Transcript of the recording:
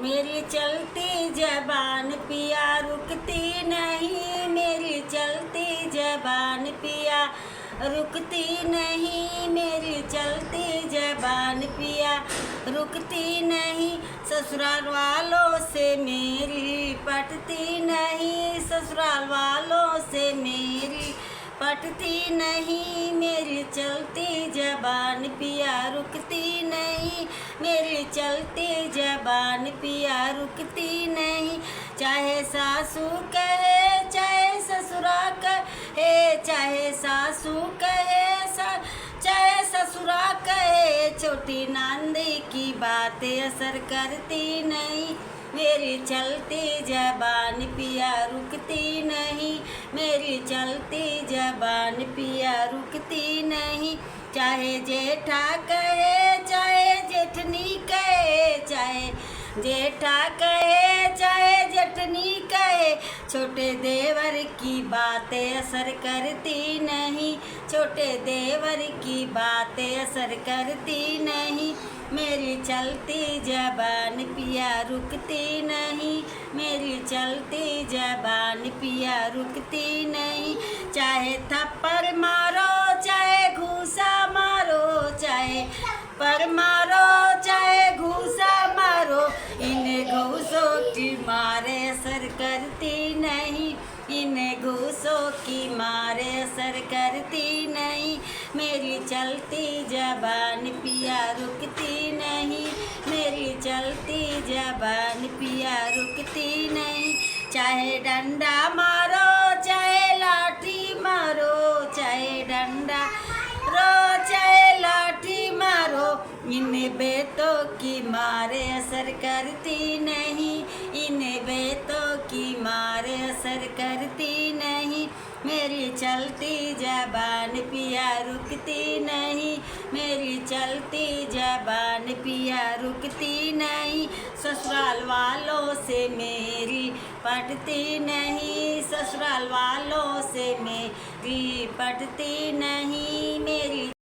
मेरी चलती जबान पिया रुकती नहीं, मेरी चलती जबान पिया रुकती नहीं, मेरी चलती जबान पिया रुकती नहीं। ससुराल वालों से मेरी पटती नहीं, ससुराल वालों से मेरी पटती नहीं, मेरी चलती जबान पिया रुकती नहीं, मेरी चलती जबान पिया रुकती नहीं। चाहे सासू कहे चाहे ससुरा कहे, चाहे सासू कहे चाहे ससुरा कहे, छोटी नांदी की बातें असर करती नहीं, मेरी चलती जबान पिया रुकती नहीं, मेरी चलती जबान पिया रुकती नहीं। चाहे जेठा कहे चाहे जेठनी कहे, चाहे जेठा कहे चाहे जेठनी कहे, छोटे देवर की बातें असर करती नहीं, छोटे देवर की बातें असर करती नहीं, मेरी चलती जबान पिया रुकती नहीं, मेरी चलती जबान पिया रुकती नहीं। चाहे थप्पड़ मारो चाहे घूसा मारो, चाहे पर मारो चाहे घूसा मारो, इन्हें घूसों की मारे असर करती नहीं, इन्हें घूसों की मारे असर करती नहीं, मेरी चलती जबान पिया रुकती नहीं, मेरी चलती जबान पिया रुकती नहीं। चाहे डंडा मारो चाहे लाठी मारो, चाहे डंडा रो चाहे लाठी मारो, इन्हें बेटों की मारे असर करती नहीं, इन्हें बेटों की मारे असर करती नहीं, मेरी चलती जबान पिया रुकती नहीं, मेरी चलती जबान पिया रुकती नहीं। ससुराल वालों से मेरी पटती नहीं, ससुराल वालों से मेरी पटती नहीं, मेरी